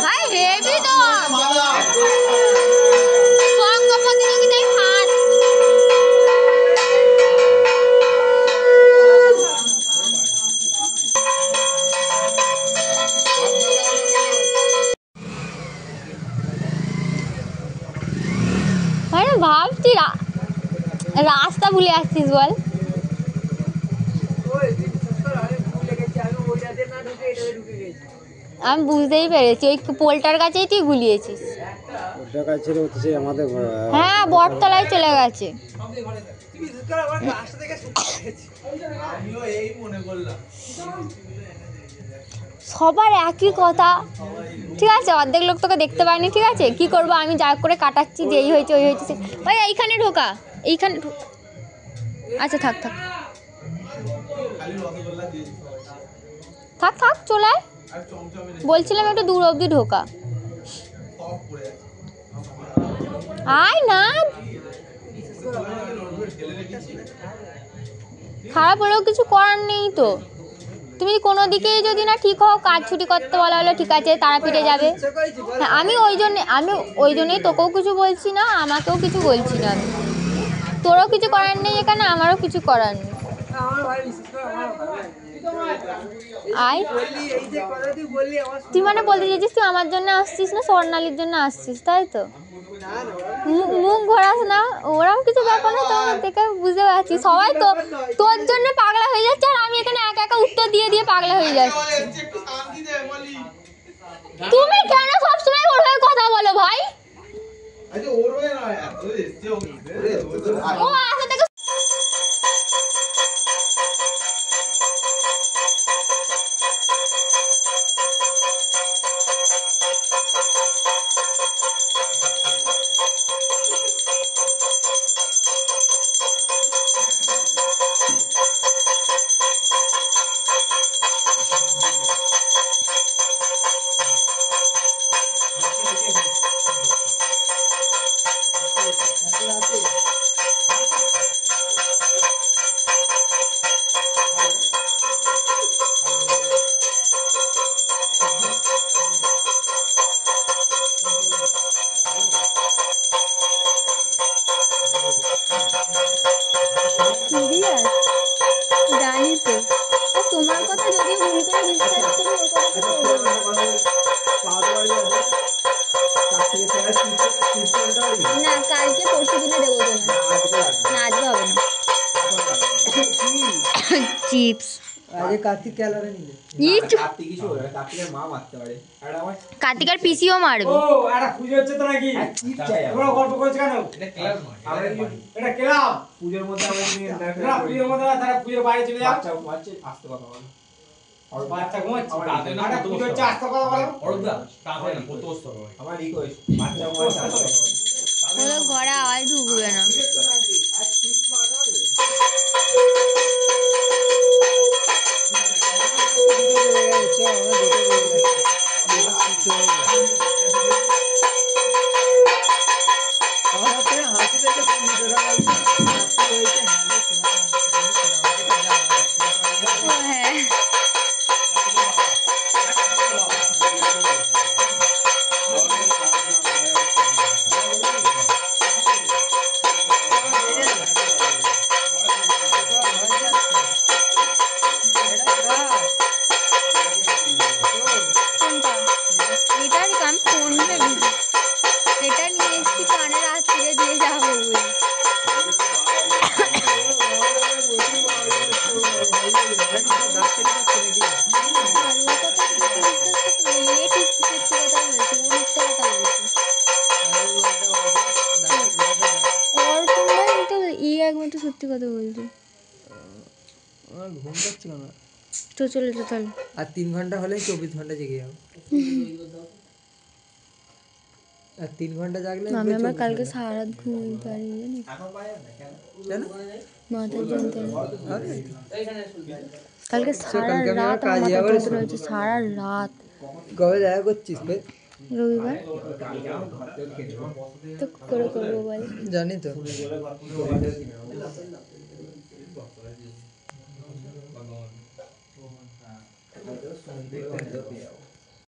ভাই হেভি তো সঙ্গ প্রতিযোগিতায় ফার্স্ট। মানে ভাবছি রাস্তা ভুলে আসছিস বল। আমি বুঝতেই পেরেছি ওই পোলটার কাছেই তুই গুলিয়েছিস। হ্যাঁ বটতলায় চলে গেছে। সবার একই কথা, ঠিক আছে অর্ধেক লোক তোকে দেখতে পায়নি, ঠিক আছে কি করবো আমি যা করে কাটাচ্ছি যে এই হয়েছে ওই হয়েছে। ভাই এইখানে ঢোকা, এইখানে আচ্ছা থাক থাক থাক থাক চলে বলছিলাম একটু দূর অবধি ঢোকা। আয় না খারাপ হলেও কিছু করার নেই তো। তুমি কোনো দিকেই যদি না ঠিক হও, কাজ ছুটি করতে বলা হলো ঠিক আছে তারাপীঠে যাবে। হ্যাঁ আমি ওই জন্যই তোকেও কিছু বলছি না, আমাকেও কিছু বলছি না। আমি তোরও কিছু করার নেই এখানে, আমারও কিছু করার নেই। আয় তুই মানে বলতে চাইছিস তুই আমার জন্য আসছিস না স্বর্ণালীর জন্য আসছিস, তাই তো? মুখ ঘোরাস না, ওরকম কিছু ব্যাপার না। তোমার দেখে বুঝতে পারছি সবাই তো তোর জন্য পাগলা হয়ে যাচ্ছে, আর আমি এখানে একা একা উত্তর দিয়ে দিয়ে পাগলা হয়ে যাচ্ছি। তুমি কেন সবসময় ওর হয়ে কথা বলো ভাই? ও আসা থেকে জানি তো তোমার কথা যদি ভুল করে বিশ্বাস করি ওর কথা না, কালকে পরশু দিনে দেবো তোমার, না আজকে হবে না। চিপস কার্তিকের পিসিও মারবে। পুজোর মধ্যে পুজোর বাড়ি চলে যাও, আসতে কথা বলো। বাচ্চা ঘুমাচ্ছে, পুজো হচ্ছে আসতে কথা বলো। আমার রিকোয়েস্ট বাচ্চা ঘুমাচ্ছে, ঘরে আওয়াজ ঢুকবে না। এটা নিয়ে এসছি কানে রাত থেকে দিয়ে যাবো বলে। একমাত্র সত্যি কথা বলছি, আমার ঘুম পাচ্ছিল না তো চলে তো তাহলে আর 3 ঘন্টা হলে 24 ঘন্টা জেগে যাবো। আর 3 ঘন্টা জাগলে আমি আবার কালকে সারা রাত ঘুমোতে পারিনি জানিস, মাথার যন্ত্রণা। কালকে সারা রাত আমার মাথা যন্ত্রণা হয়েছে, সারা রাত। কবে দেখা করছিস? রবিবার তো করে করবো বল, জানি তো।